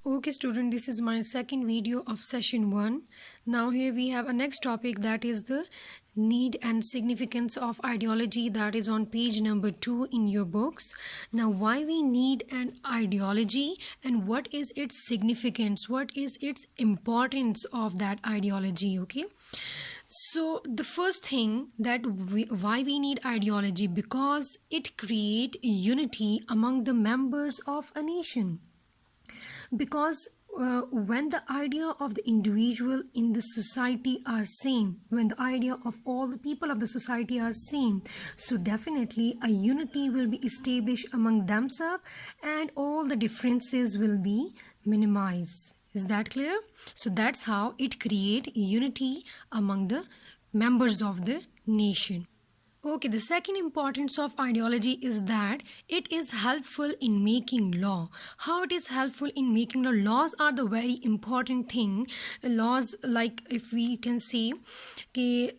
Okay student, this is my second video of session 1. Now here we have a next topic, that is the need and significance of ideology, that is on page number 2 in your books. Now why we need an ideology and what is its significance, what is its importance of that ideology. Okay, so the first thing that why we need ideology, because it create unity among the members of a nation. Because when the idea of the individual in the society are same, when the idea of all the people of the society are same, so definitely a unity will be established among themselves and all the differences will be minimized. Is that clear? So that's how it create unity among the members of the nation. Okay, the second importance of ideology is that it is helpful in making law. How it is helpful in making law? Laws are the very important thing. Laws, like if we can say, okay,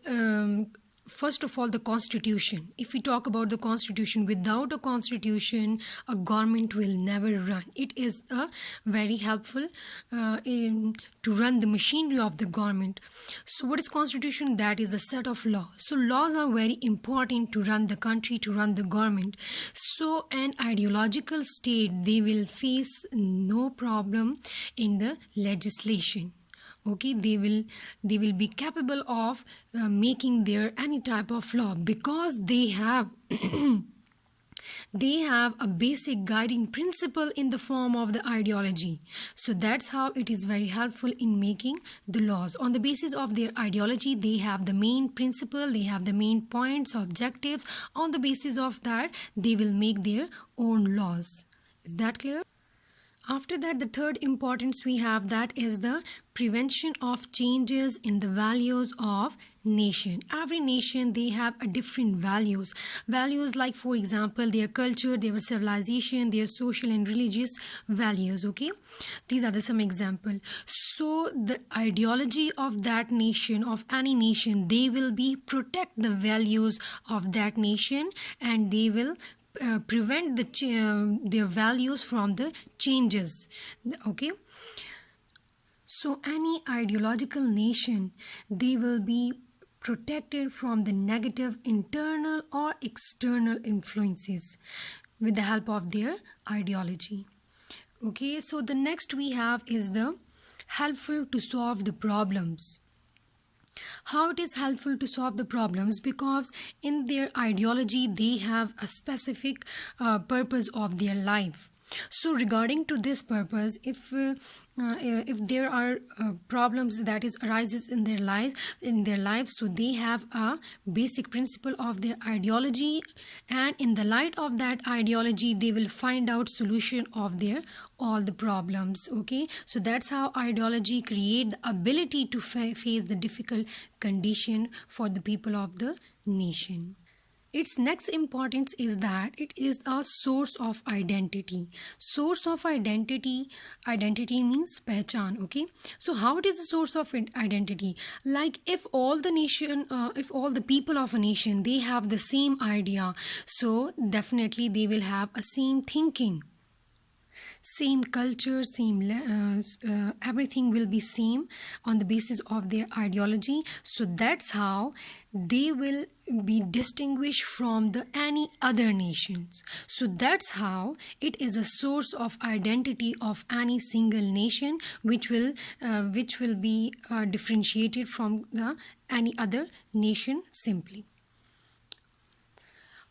first of all, the constitution. If we talk about the constitution, without a constitution, a government will never run. It is a very helpful to run the machinery of the government. So what is constitution? That is a set of law. So laws are very important to run the country, to run the government. So an ideological state, they will face no problem in the legislation. Okay, they will be capable of making their any type of law, because they have they have a basic guiding principle in the form of the ideology. So that's how it is very helpful in making the laws. On the basis of their ideology, they have the main principle, they have the main points, objectives. On the basis of that, they will make their own laws. Is that clear? After that, the third importance we have, that is the prevention of changes in the values of nation. Every nation, they have a different values like, for example, their culture, their civilization, their social and religious values. Okay, these are the some example. So the ideology of that nation, of any nation, they will be protect the values of that nation, and they will prevent their values from the changes. Okay, so any ideological nation, they will be protected from the negative internal or external influences with the help of their ideology. Okay, so the next we have is the helpful to solve the problems. How it is helpful to solve the problems? Because in their ideology, they have a specific purpose of their life. So regarding to this purpose, if there are problems that is arises in their lives, so they have a basic principle of their ideology, and in the light of that ideology, they will find out solution of their all the problems. Okay, so that's how ideology create the ability to face the difficult condition for the people of the nation. Its next importance is that it is a source of identity. Source of identity means pehchan. Okay, so how it is a source of identity? Like if all the nation, if all the people of a nation, they have the same idea, so definitely they will have a same thinking, same culture, same everything will be same on the basis of their ideology. So that's how they will be distinguished from the any other nations. So that's how it is a source of identity of any single nation, which will be differentiated from the any other nation simply.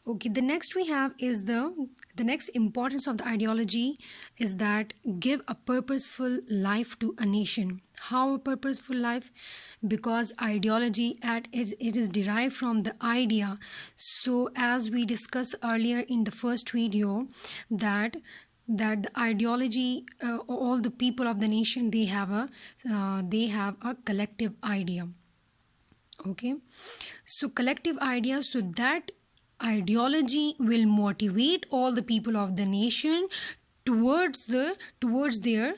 Okay, the next we have is the next importance of the ideology is that give a purposeful life to a nation. How a purposeful life? Because ideology it is derived from the idea. So as we discussed earlier in the first video, that the ideology, all the people of the nation, they have a collective idea. Okay, so collective idea, so that ideology will motivate all the people of the nation towards their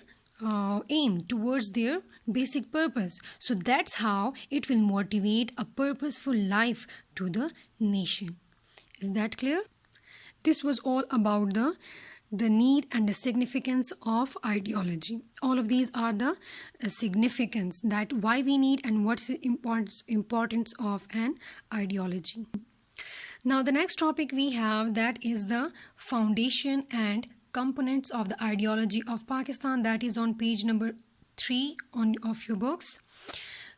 aim, towards their basic purpose. So that's how it will motivate a purposeful life to the nation. Is that clear? This was all about the the need and the significance of ideology. All of these are the significance, that why we need and what's the importance of an ideology. Now the next topic we have, that is the foundation and components of the ideology of Pakistan. That is on page number 3 of your books.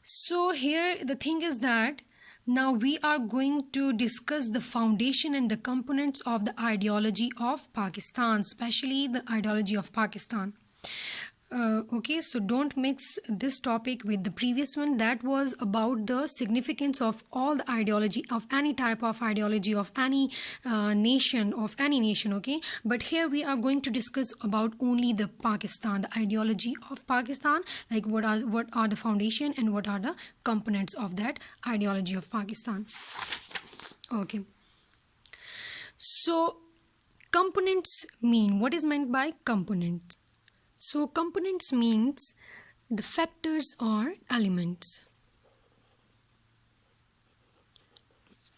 So here the thing is that now we are going to discuss the foundation and the components of the ideology of Pakistan, especially the ideology of Pakistan. Okay, so don't mix this topic with the previous one. That was about the significance of all the ideology of any type of ideology of any nation, okay. But here we are going to discuss about only the Pakistan, the ideology of Pakistan, like what are the foundation and what are the components of that ideology of Pakistan. Okay, so components mean, what is meant by components? So components means the factors or elements.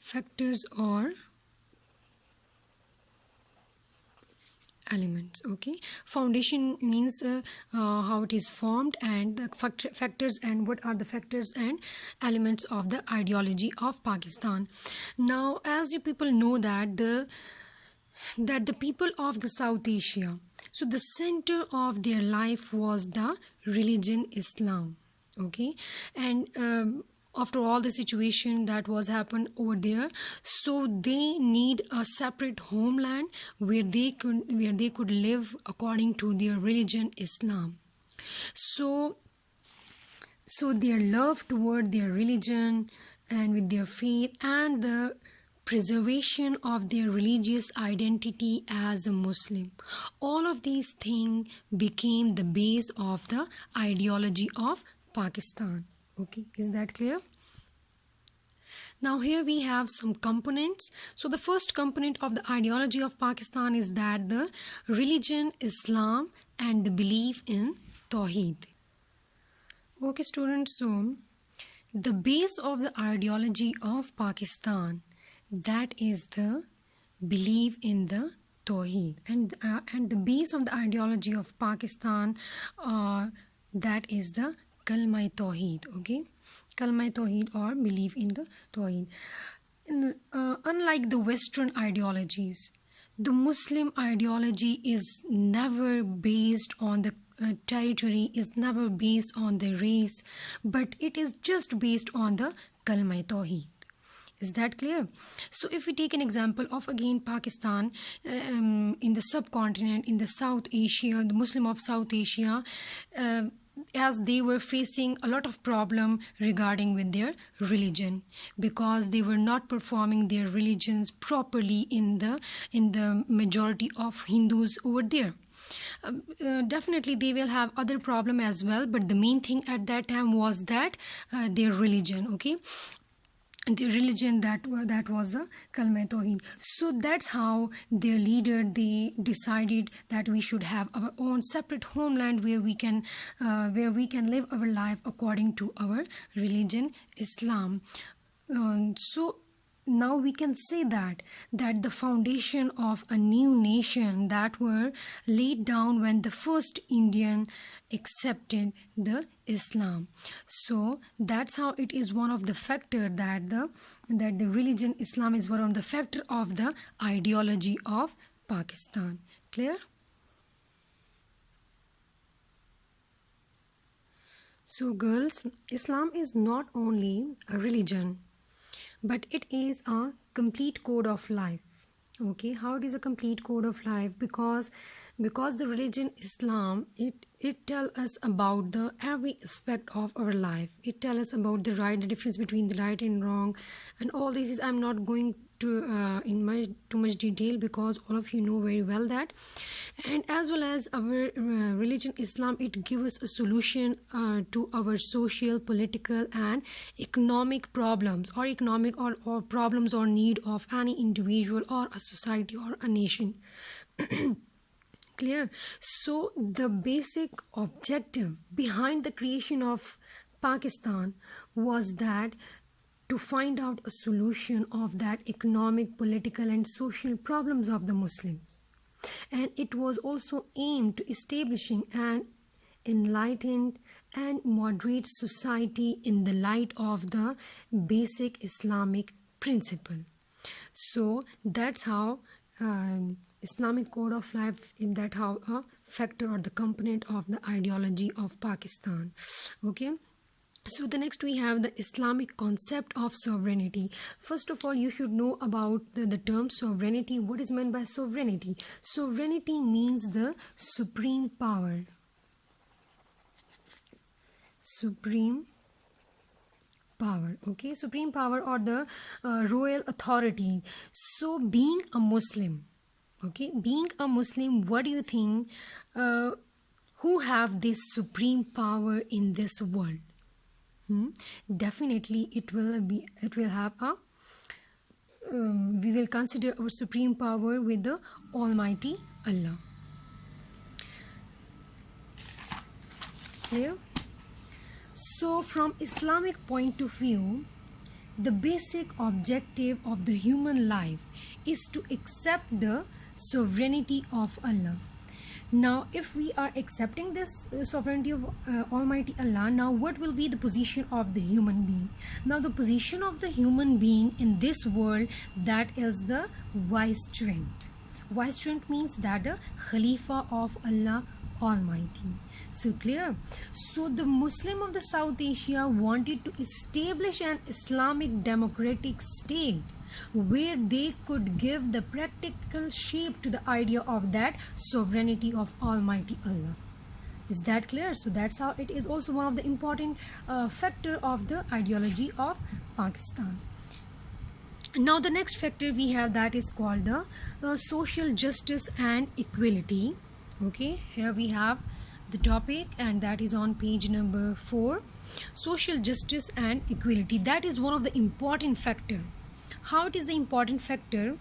Factors or elements, okay. Foundation means how it is formed, and the factors, and what are the factors and elements of the ideology of Pakistan. Now, as you people know that the people of the South Asia, so the center of their life was the religion Islam, okay. And after all the situation that was happened over there, so they need a separate homeland where they could live according to their religion Islam. So their love toward their religion and with their faith and the preservation of their religious identity as a Muslim, all of these things became the base of the ideology of Pakistan. Okay, is that clear? Now here we have some components. So the first component of the ideology of Pakistan is that the religion Islam and the belief in Tawheed. Okay students, so the base of the ideology of Pakistan, that is the belief in the Tawheed, and the base of the ideology of Pakistan, that is the Kalma Tawheed, okay, Kalma Tawheed or belief in the Tawheed. Unlike the Western ideologies, the Muslim ideology is never based on the territory, is never based on the race, but it is just based on the Kalma Tawheed. Is that clear? So if we take an example of again Pakistan, in the subcontinent, in the South Asia, the Muslim of South Asia, as they were facing a lot of problem regarding with their religion, because they were not performing their religions properly in the majority of Hindus over there. Definitely they will have other problem as well, but the main thing at that time was that their religion, okay, the religion that was the Kalma Tawheed. So that's how their leader, they decided that we should have our own separate homeland where we can live our life according to our religion Islam. So now we can say that the foundation of a new nation that were laid down when the first Indian accepted the Islam. So that's how it is one of the factor that the religion Islam is one of the factor of the ideology of Pakistan. Clear? So girls, Islam is not only a religion, but it is a complete code of life. Okay, how it is a complete code of life? Because the religion Islam, it tells us about the every aspect of our life. It tells us about the difference between the right and wrong, and all this is, I'm not going to in too much detail, because all of you know very well that. And as well as our religion Islam, it gives us a solution to our social, political and economic problems, or economic or problems or need of any individual or a society or a nation. Clear? So the basic objective behind the creation of Pakistan was that to find out a solution of that economic, political and social problems of the Muslims. and it was also aimed to establishing an enlightened and moderate society in the light of the basic Islamic principle. So that's how Islamic code of life, in that how a factor or the component of the ideology of Pakistan. Okay. So the next we have the Islamic concept of sovereignty. First of all, you should know about the term sovereignty. What is meant by sovereignty? Sovereignty means the supreme power. Supreme power. Okay, supreme power or the royal authority. So being a Muslim, okay, being a Muslim, what do you think, who have this supreme power in this world? Definitely it will have a we will consider our supreme power with the Almighty Allah. Clear? So from Islamic point of view, the basic objective of the human life is to accept the sovereignty of Allah. Now if we are accepting this sovereignty of Almighty Allah, now what will be the position of the human being? Now the position of the human being in this world, that is the vicegerent. Vicegerent means that the Khalifa of Allah Almighty. So clear? So the Muslim of the South Asia wanted to establish an Islamic democratic state where they could give the practical shape to the idea of that sovereignty of Almighty Allah. Is that clear? So that's how it is also one of the important factor of the ideology of Pakistan. Now the next factor we have, that is called the social justice and equality. Okay, here we have the topic, and that is on page number 4. Social justice and equality, that is one of the important factor. How it is the important factor?